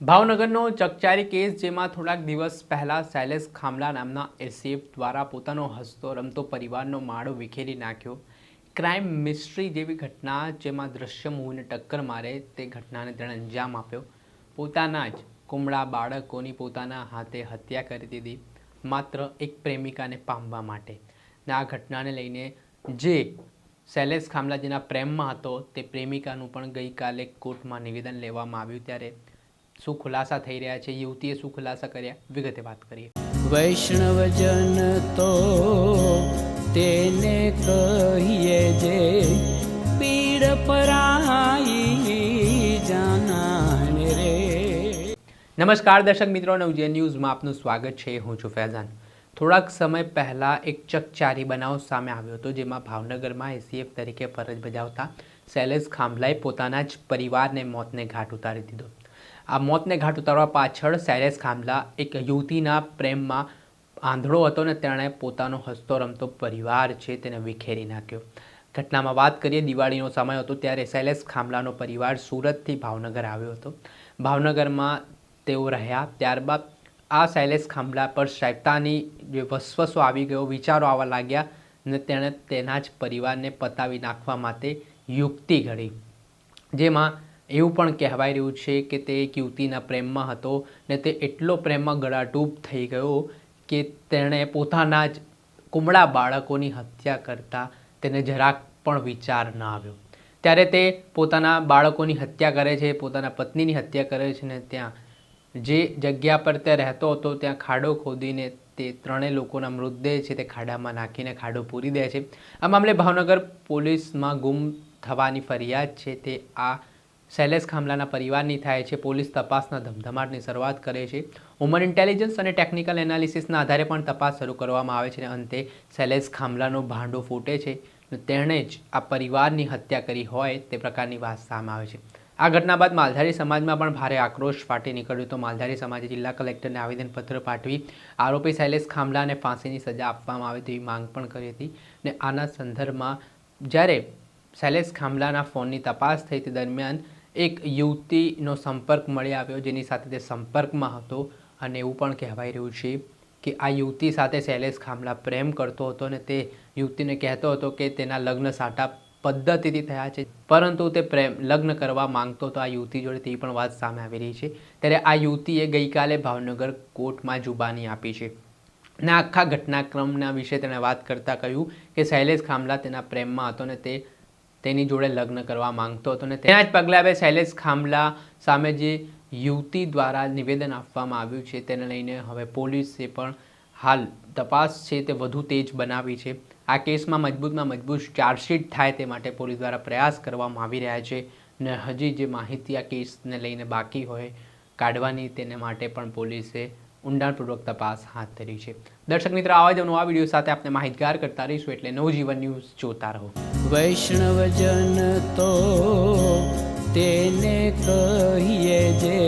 ભાવનગરનો ચકચારી case જેમાં થોડાક દિવસ પહેલા શૈલેષ ખામલા નામના એસીએફ દ્વારા પોતાનો હસતો રમતો પરિવારનો માળો વિખેરી નાખ્યો। ક્રાઇમ મિસ્ટ્રી જેવી ઘટના જેમાં દ્રશ્ય મૂવીને ટક્કર મારે તે ઘટનાને તેણે અંજામ આપ્યો। પોતાના જ કુમળા બાળકોની પોતાના હાથે હત્યા કરી દીધી માત્ર એક પ્રેમિકાને પામવા માટે। આ ઘટનાને લઈને જે શૈલેષ ખામલા જેના પ્રેમમાં હતો તે પ્રેમિકાનું પણ ગઈકાલે કોર્ટમાં નિવેદન લેવામાં આવ્યું। ત્યારે શું ખુલાસા થઈ રહ્યા છે, યુવતીએ શું ખુલાસા કર્યા, વિગતે વાત કરીએ। વૈષ્ણવજન તો તેને કહીએ જે પીડ પરાઈ જાનાને રે। નમસ્કાર દર્શક મિત્રો, નવજીવન ન્યૂઝમાં આપનું સ્વાગત છે। હું છું ફૈઝાન। થોડાક સમય પહેલાં એક ચકચારી બનાવ સામે આવ્યો હતો જેમાં ભાવનગરમાં એસીએફ તરીકે ફરજ બજાવતા શૈલેષ ખામલાએ પોતાના જ પરિવારને મોતને ઘાટ ઉતારી દીધો। આ મોતને ઘાટ ઉતારવા પાછળ શૈલેષ ખામલા એક યુવતીના પ્રેમમાં આંધળો હતો ને તેણે પોતાનો હસતો રમતો પરિવાર છે તેને વિખેરી નાખ્યો। ઘટનામાં વાત કરીએ, દિવાળીનો સમય હતો ત્યારે શૈલેષ ખામલાનો પરિવાર સુરતથી ભાવનગર આવ્યો હતો। ભાવનગરમાં તેઓ રહ્યા, ત્યારબાદ આ શૈલેષ ખામલા પર શૈતાની જે વસવસો આવી ગયો, વિચારો આવવા લાગ્યા ને તેણે તેના જ પરિવારને પતાવી નાખવા માટે યુક્તિ ઘડી। જેમાં એવું પણ કહેવાય રહ્યું છે કે તે એક યુવતીના પ્રેમમાં હતો ને તે એટલો પ્રેમમાં ગળાડૂબ થઈ ગયો કે તેણે પોતાના જ કુમળા બાળકોની હત્યા કરતા તેને જરાક પણ વિચાર ન આવ્યો। ત્યારે તે પોતાના બાળકોની હત્યા કરે છે, પોતાના પત્નીની હત્યા કરે છે ને ત્યાં જે જગ્યા પર તે રહેતો હતો ત્યાં ખાડો ખોદીને તે ત્રણેય લોકોના મૃતદેહ છે તે ખાડામાં નાખીને ખાડો પૂરી દે છે। આ મામલે ભાવનગર પોલીસમાં ગુમ થવાની ફરિયાદ છે તે આ શૈલેષ ખામલાના પરિવારની થાય છે। પોલીસ તપાસના ધમધમાટની શરૂઆત કરે છે। હ્યુમન ઇન્ટેલિજન્સ અને ટેકનિકલ એનાલિસિસના આધારે પણ તપાસ શરૂ કરવામાં આવે છે અને અંતે શૈલેષ ખામલાનો ભાંડો ફૂટે છે। તેણે જ આ પરિવારની હત્યા કરી હોય તે પ્રકારની વાત સામે આવે છે। આ ઘટના બાદ માલધારી સમાજમાં પણ ભારે આક્રોશ ફાટી નીકળ્યો તો માલધારી સમાજે જિલ્લા કલેક્ટરને આવેદનપત્ર પાઠવી આરોપી શૈલેષ ખામલાને ફાંસીની સજા આપવામાં આવે તેવી માંગ પણ કરી હતી। ને આના સંદર્ભમાં જ્યારે શૈલેષ ખામલાના ફોનની તપાસ થઈ તે દરમિયાન એક યુવતીનો સંપર્ક મળી આવ્યો જેની સાથે તે સંપર્કમાં હતો અને એવું પણ કહેવાય રહ્યું છે કે આ યુવતી સાથે શૈલેષ ખામલા પ્રેમ કરતો હતો અને તે યુવતીને કહેતો હતો કે તેના લગ્ન સાટા પદ્ધતિથી થયા છે, પરંતુ તે લગ્ન કરવા માંગતો હતો આ યુવતી જોડે તેવી પણ વાત સામે આવી રહી છે। ત્યારે આ યુવતીએ ગઈકાલે ભાવનગર કોર્ટમાં જુબાની આપી છે અને આખા ઘટનાક્રમના વિશે તેણે વાત કરતાં કહ્યું કે શૈલેષ ખામલા તેના પ્રેમમાં હતો ને તેની જોડે લગ્ન કરવા માંગતો હતો ને તેના જ પગલે શૈલેષ ખામલા સામે જે યુવતી દ્વારા નિવેદન આપવામાં આવ્યું છે તેને લઈને હવે પોલીસે પણ હાલ તપાસ છે તે વધુ તેજ બનાવી છે। આ કેસમાં મજબૂતમાં મજબૂત ચાર્જશીટ થાય તે માટે પોલીસ દ્વારા પ્રયાસ કરવામાં આવી રહ્યા છે ને હજી જે માહિતી આ કેસને લઈને બાકી હોય કાઢવાની તેને માટે પણ પોલીસે ઊંડાણપૂર્વક તપાસ હાથ ધરી છે। દર્શક મિત્રો, આવા જ નવા વિડીયો સાથે આપણે માહિતગાર કરતા રહીશું, એટલે નવજીવન ન્યૂઝ જોતા રહો। વૈષ્ણવજન તો તેને કહીએ જે